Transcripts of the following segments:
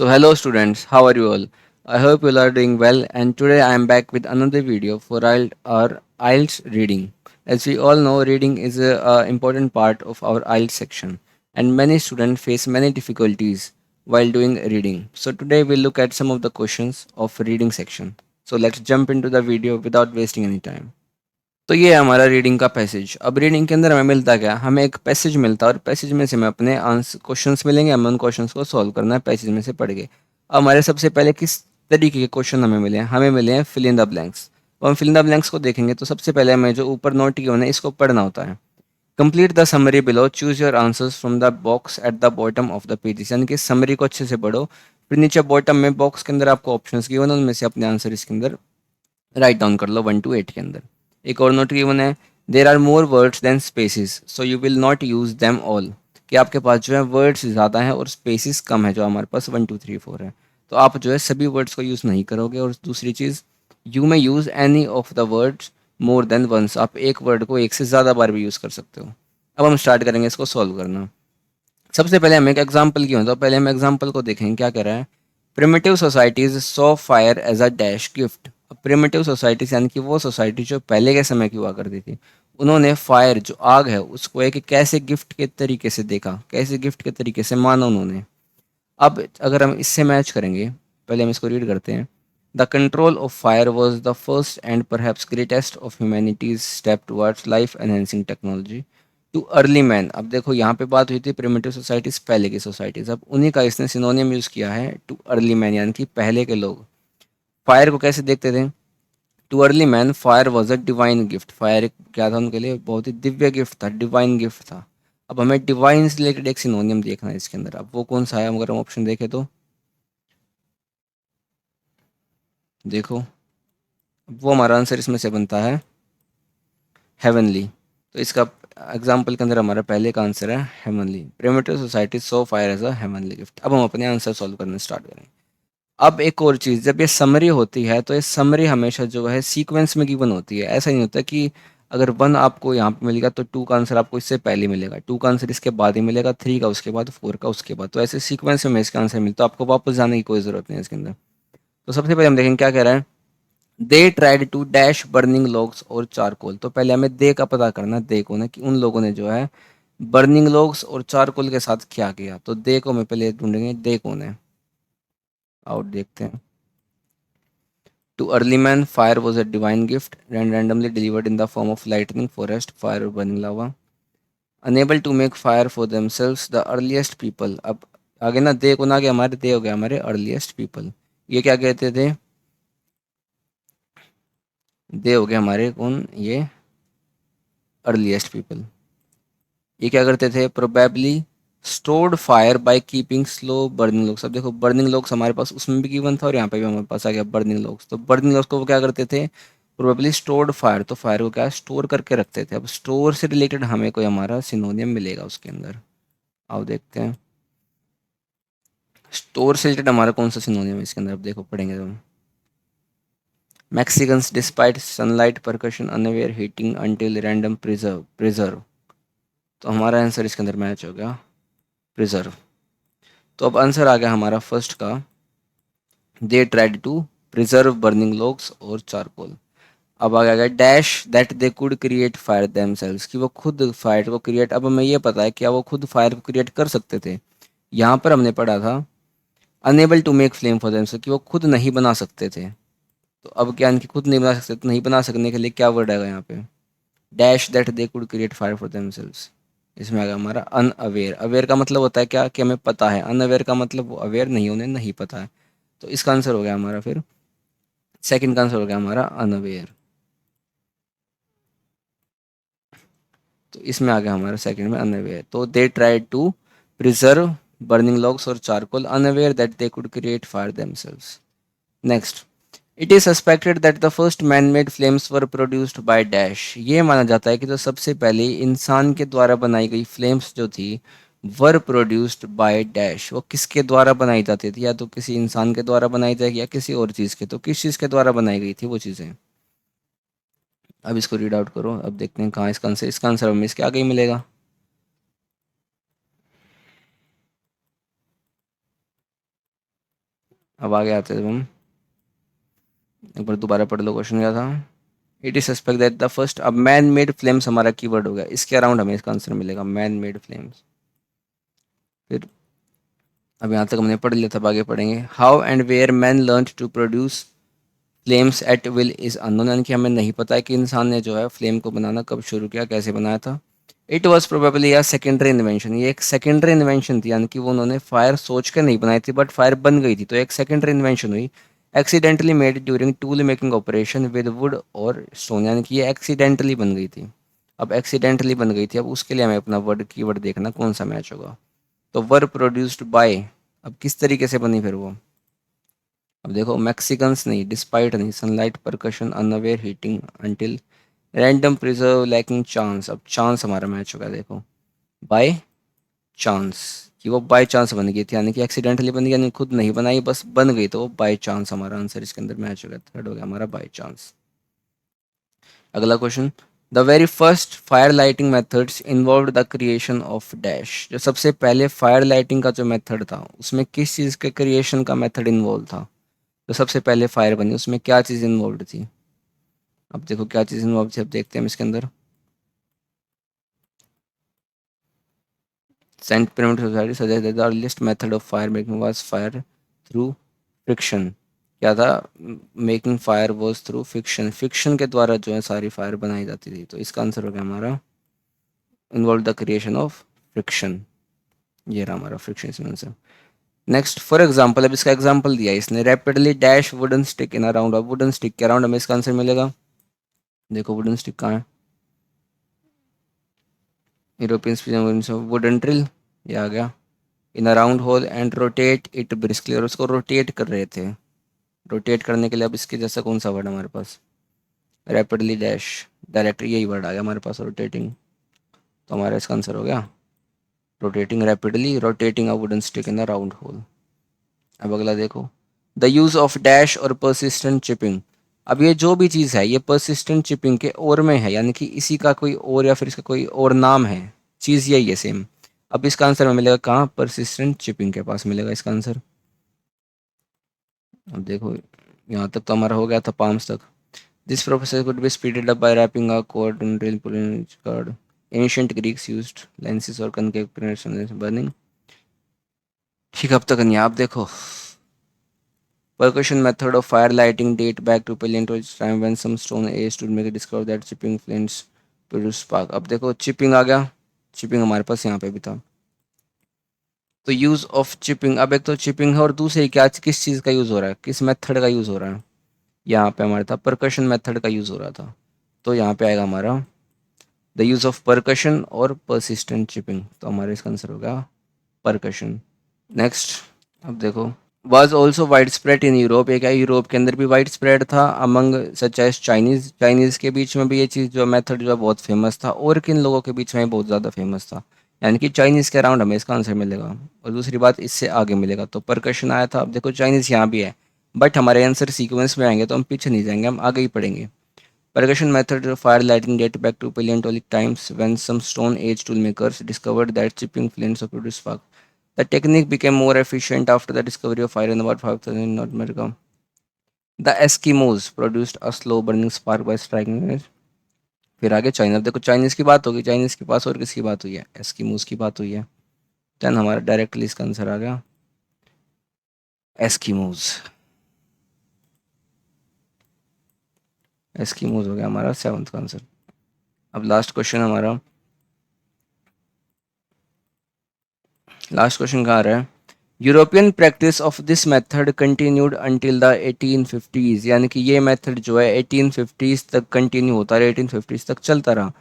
So hello students, how are you all? I hope you all are doing well and today I am back with another video for our IELTS reading. As we all know, reading is a important part of our IELTS section and many students face many difficulties while doing reading. So today we'll look at some of the questions of reading section. So let's jump into the video without wasting any time. तो ये है हमारा reading का passage. अब reading के अंदर हमें मिलता क्या, हमें एक पैसेज मिलता है और पैसेज में से हमें अपने आंसर क्वेश्चंस मिलेंगे, हमें उन क्वेश्चंस को सॉल्व करना है पैसेज में से पढ़ के। अब हमारे सबसे पहले किस तरीके के क्वेश्चन हमें मिले हैं, हमें मिले हैं फिल इन द ब्लैंक्स। तो हम फिल इन द ब्लैंक्स को देखेंगे तो सबसे पहले हमें जो ऊपर नोट किए होने इसको पढ़ना होता है। Complete the summary below, choose your answers from the box at the bottom of the page. यानी कि समरी को अच्छे से पढ़ो, फिर नीचे बॉटम में बॉक्स के अंदर आपको ऑप्शंस गिवन है, उनमें से अपने आंसर इसके अंदर राइट डाउन कर लो 1 to 8 के अंदर। एक और नोट गिवन है, there are more words than spaces so you will not use them all. कि आपके पास जो है वर्ड्स ज़्यादा हैं और स्पेसिस कम है, जो हमारे पास 1 2 3 4 है। तो आप जो है सभी वर्ड्स को यूज़ नहीं करोगे। और दूसरी चीज़, you may use any of the words more than once. आप एक वर्ड को एक से ज़्यादा बार भी यूज़ कर सकते हो। अब हम स्टार्ट करेंगे इसको सॉल्व करना। सबसे पहले हम एक एग्जाम्पल की हो, तो पहले हम एग्जाम्पल को देखेंगे क्या कह रहा है। Primitive societies saw fire as a dash gift. Primitive societies यानी कि वो सोसाइटी जो पहले के समय की हुआ करती थी, उन्होंने फायर जो आग है उसको एक कैसे गिफ्ट के तरीके से देखा, कैसे गिफ्ट के तरीके से माना उन्होंने। अब अगर हम इससे मैच करेंगे, पहले हम इसको रीड करते हैं। The control of fire was the first and perhaps greatest of humanities step towards life enhancing technology to early man. अब देखो यहाँ पे बात हुई थी प्रिमिटिव सोसाइटीज, पहले की सोसाइटीज। अब उन्हीं का इसने सिनोनियम यूज किया है टू अर्ली मैन, यानी कि पहले के लोग फायर को कैसे देखते थे। To early man fire was a divine gift. Fire एक क्या था उनके लिए, बहुत ही दिव्य गिफ्ट था, डिवाइन गिफ्ट था। अब हमें डिवाइन से रिलेटेड एक सिनोनियम देखना है इसके अंदर। अब वो कौन सा है, अगर हम ऑप्शन देखें तो देखो, वो हमारा आंसर इसमें से बनता है हेवनली। तो इसका एग्जाम्पल के अंदर हमारा पहले का आंसर है heavenly. Primitive society saw fire as a heavenly gift. अब हम अपने आंसर सॉल्व करना स्टार्ट करेंगे। अब एक और चीज़, जब ये समरी होती है तो ये समरी हमेशा जो है सीक्वेंस में गिवन होती है। ऐसा नहीं होता कि अगर 1 आपको यहाँ पे मिलेगा तो 2 का आंसर आपको इससे पहले मिलेगा, 2 का आंसर इसके बाद ही मिलेगा, 3 का उसके बाद, 4 का उसके बाद। तो ऐसे सीक्वेंस में इसका आंसर मिलता है, आपको वापस जाने की कोई ज़रूरत नहीं है इसके अंदर। तो सबसे पहले हम देखेंगे क्या कह रहा है। They tried to dash burning logs और चारकोल। तो पहले हमें दे का पता करना है, दे कौन है, कि उन लोगों ने जो है बर्निंग लॉग्स और चारकोल के साथ क्या किया। तो दे को हमें पहले ढूंढेंगे, दे कौन है। आउट देखते हैं। To early man fire was a divine gift and randomly delivered in the form of lightning, forest fire और burning lava. Unable to make fire for themselves the earliest people. अब आगे ना दे कौन आ गया हमारे, दे हो गया हमारे अर्लीस्ट पीपल। ये क्या कहते थे, दे हो गया हमारे कौन, ये अर्लीस्ट पीपल। ये क्या करते थे, probably stored fire by keeping slow burning logs. अब देखो बर्निंग लॉग्स हमारे पास उसमें भी गिवन था और यहाँ पे भी हमारे पास आ गया बर्निंग लॉग्स। तो बर्निंग लॉग्स को वो क्या करते थे, प्रोबेबली स्टोर्ड फायर, तो फायर को क्या स्टोर करके रखते थे। अब स्टोर से रिलेटेड हमें कोई हमारा सिनोनियम मिलेगा उसके अंदर। आओ देखते हैं स्टोर से रिलेटेड हमारा कौन सा सिनोनियम है इसके अंदर। अब देखो पढ़ेंगे हम। Mexicans despite sunlight percussion unaware heating until random preserve preserve. तो हमारा आंसर इसके अंदर मैच हो गया प्रिजर्व। तो अब आंसर आ गया हमारा फर्स्ट का, they tried to preserve burning logs और चारकोल। अब आ गया dash that they could create fire themselves, कि वो खुद फायर को क्रिएट। अब हमें ये पता है कि वो खुद फायर को क्रिएट कर सकते थे। यहाँ पर हमने पढ़ा था unable to make flame for themselves, कि वो खुद नहीं बना सकते थे। तो अब क्या इनकी खुद नहीं बना सकते, तो नहीं बना सकने के लिए क्या वर्ड आएगा यहाँ पे, dash that they could create fire for themselves. इसमें आ गया हमारा अनअवेयर। अवेयर का मतलब होता है क्या, कि हमें पता है। अनअवेयर का मतलब वो अवेयर नहीं, उन्हें नहीं पता है। तो इसका आंसर हो गया हमारा फिर सेकंड का आंसर हो गया हमारा अनअवेयर। तो इसमें आ गया हमारा सेकंड में अनअवेयर। तो they tried to preserve burning logs और charcoal unaware that they could create fire themselves. Next, it is suspected that the first man made flames were produced by dash. ये माना जाता है कि जो सबसे पहले इंसान के द्वारा बनाई गई फ्लेम्स जो थी, वर प्रोड्यूस्ड बाय डैश, वो किसके द्वारा बनाई जाती थी, या तो किसी इंसान के द्वारा बनाई जाएगी या किसी और चीज़ के। तो किस चीज़ के द्वारा बनाई गई थी वो चीज़ें। अब इसको रीड आउट करो, अब देखते हैं कहाँ इसका आंसर। इसका आंसर हमें इसके आगे ही मिलेगा। अब आगे आते हैं हम, एक बार दोबारा पढ़ लो क्वेश्चन क्या था। It is suspect that the first, अब मैन मेड फ्लेम्स हमारा कीवर्ड हो गया, इसके अराउंड हमें इसका आंसर मिलेगा, मैन मेड फ्लेम्स। फिर अब यहाँ तक हमने पढ़ लिया था, अब आगे पढ़ेंगे। How and where man learn to produce flames at will is unknown, यानी कि हमें नहीं पता है कि इंसान ने जो है फ्लेम को बनाना कब शुरू किया, कैसे बनाया था। It was probably a secondary invention, ये एक सेकेंडरी इन्वेंशन थी, यानी कि वो उन्होंने फायर सोच कर नहीं बनाई थी बट फायर बन गई थी, तो एक सेकेंडरी इन्वेंशन हुई। Accidentally made during tool making operation with would और स्टोन, यानी कि ये एक्सीडेंटली बन गई थी। अब एक्सीडेंटली बन गई थी, अब उसके लिए हमें अपना वर्ड कीवर्ड देखना कौन सा मैच होगा। तो वर प्रोड्यूस्ड बाय, अब किस तरीके से बनी फिर वो। अब देखो मैक्सिकन्स नहीं, डिस्पाइट नहीं, sunlight percussion unaware heating until random preserve lacking chance, अब चांस हमारा मैच होगा देखो, बाय चांस, कि वो बाय चांस बन गई थी, यानी कि एक्सीडेंटली बन गई, यानी खुद नहीं बनाई बस बन गई, तो वो बाय चांस हमारा आंसर इसके अंदर मैच हो गया, थर्ड हो गया हमारा बाय चांस। अगला question, the very first fire lighting methods involve the creation of dash, जो सबसे पहले फायर लाइटिंग का जो मेथड था उसमें किस चीज़ के क्रिएशन का मेथड इन्वॉल्व था। तो सबसे पहले फायर बनी उसमें क्या चीज़ इन्वॉल्व थी। अब देखो क्या चीज़ इन्वॉल्व थी, अब देखते हैं हम इसके अंदर। Sent primitive society suggest that the earliest method of fire making was fire through friction, क्या था, making fire was through fiction, fiction के द्वारा जो है सारी फायर बनाई जाती थी, तो इसका आंसर हो गया हमारा involve the creation of friction, ये रहा हमारा फ्रिक्शन इसमें आंसर। नेक्स्ट फॉर एग्जाम्पल, अब इसका एग्जाम्पल दिया है इसने, rapidly dash wooden stick in around, अब वुडन स्टिक के अराउंड हमें इसका आंसर मिलेगा। देखो वुडन स्टिक कहाँ है, यूरोपियन वुडन ड्रिल, ये आ गया। In a round hole and rotate it briskly, और उसको रोटेट कर रहे थे, रोटेट करने के लिए अब इसके जैसा कौन सा वर्ड हमारे पास, रैपिडली डैश, डायरेक्ट यही वर्ड आ गया हमारे पास रोटेटिंग, तो हमारा इसका आंसर हो गया rotating rapidly, rotating a wooden stick in a round whole. अब अगला देखो, द यूज ऑफ डैश और परसिस्टेंट चिपिंग, अब ये जो भी चीज़ है ये परसिस्टेंट चिपिंग के और में है, यानी कि इसी का कोई और या फिर इसका कोई और नाम है, चीज़ यही है सेम। अब इसका आंसर हमें मिलेगा कहाँ, परसिस्टेंट चिपिंग के पास मिलेगा इसका आंसर। अब देखो यहाँ तक तो हमारा हो गया था पाम्स तक। This process could be speeded up by wrapping a cord and drill pulling each cord. Ancient Greeks used lenses or concave mirrors burning, ठीक है, अब तक नहीं। आप देखो percussion method of fire lighting date back to paleontologic time when some stone age to make discover that chipping flames produce spark। अब देखो chipping आ गया, चिपिंग हमारे पास यहाँ पे भी था, तो यूज ऑफ चिपिंग, अब एक तो चिपिंग है और दूसरी क्या, किस चीज़ का यूज़ हो रहा है, किस मेथड का यूज़ हो रहा है, यहाँ पे हमारे था परकशन मेथड का यूज़ हो रहा था, तो यहाँ पे आएगा हमारा द यूज ऑफ परकशन और परसिस्टेंट चिपिंग, तो हमारा इसका आंसर होगा परकशन। नेक्स्ट, अब देखो was also wide spread in Europe, एक है यूरोप के अंदर भी वाइड स्प्रेड था, among such as Chinese, Chinese के बीच में भी ये चीज़ जो मेथड जो है बहुत फेमस था, और किन लोगों के बीच में बहुत ज़्यादा फेमस था, यानी कि चाइनीज़ के अराउंड हमें इसका आंसर मिलेगा। और दूसरी बात इससे आगे मिलेगा, तो परकशन आया था, अब देखो चाइनीज़ यहाँ भी है, बट हमारे आंसर सीक्वेंस में आएंगे तो हम पीछे नहीं जाएंगे, हम आगे ही पढ़ेंगे। Percussion method of fire lighting date back to Paleolithic times when some Stone Age toolmakers discovered that chipping flames would produce spark. The technique became more efficient after the discovery of fire in about 5000 in North America. The Eskimos produced a slow burning spark by striking it. फिर आगे China, देखो Chinese की बात होगी, Chinese के पास और किसकी बात हुई है, एस्किमोस की बात हुई है, देन हमारा डायरेक्टली इसका आंसर आ गया एस्किमोस, एस्किमोस हो गया हमारा सेवंथ का आंसर। अब लास्ट क्वेश्चन हमारा, लास्ट क्वेश्चन कहाँ आ रहा है, European practice of this method continued until the 1850s, यानी कि ये मेथड जो है 1850s तक कंटिन्यू होता रहा, 1850s तक चलता रहा।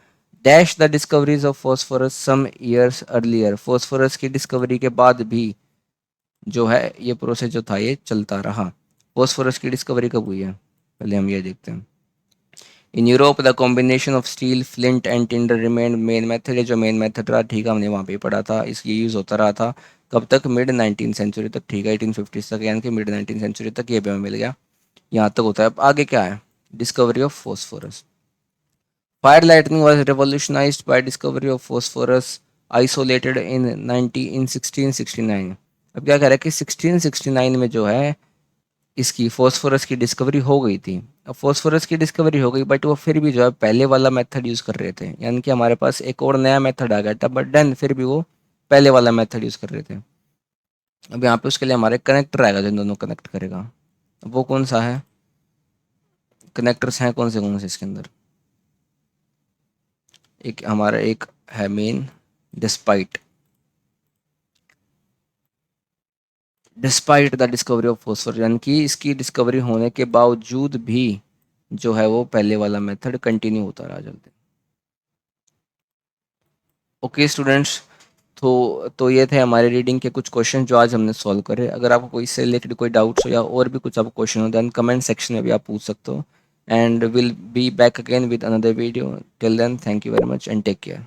Dash the discoveries of phosphorus some years earlier, phosphorus की डिस्कवरी के बाद भी जो है ये प्रोसेस जो था ये चलता रहा। फास्फोरस की डिस्कवरी कब हुई है, पहले हम ये देखते हैं। In Europe the combination of steel flint and Tinder remain main method, है जो मेन मेथड रहा, ठीक है, हमने वहाँ पे पढ़ा था, इसकी यूज़ होता रहा था कब तक, मिड 19 सेंचुरी तक, ठीक है, 1850 तक, यानी कि मिड 19 सेंचुरी तक ये भी हमें मिल गया, यहाँ तक होता है। अब आगे क्या है, discovery of phosphorus, fire lightning was revolutionized by discovery of phosphorus isolated in 1669। अब क्या कह रहा है कि 1669 में जो है इसकी फास्फोरस की डिस्कवरी हो गई थी। अब फास्फोरस की डिस्कवरी हो गई बट वो फिर भी जो है पहले वाला मेथड यूज़ कर रहे थे, यानी कि हमारे पास एक और नया मेथड आ गया था, बट देन फिर भी वो पहले वाला मेथड यूज़ कर रहे थे। अब यहाँ पे उसके लिए हमारे कनेक्टर आएगा जो इन दोनों कनेक्ट करेगा। अब वो कौन सा है, कनेक्टर्स हैं कौन से इसके अंदर, एक हमारा एक है main despite, despite the discovery of phosphorus, यानी कि इसकी डिस्कवरी होने के बावजूद भी जो है वो पहले वाला मेथड कंटिन्यू होता रहा जल्दी। ओके स्टूडेंट्स, तो ये थे हमारे रीडिंग के कुछ क्वेश्चन जो आज हमने सॉल्व करे। अगर आपको कोई इससे रिलेटेड कोई डाउट्स हो या और भी कुछ आपको क्वेश्चन हो देन कमेंट सेक्शन में भी आप पूछ सकते हो, and will be back again with another video. Till then thank you very much and take care.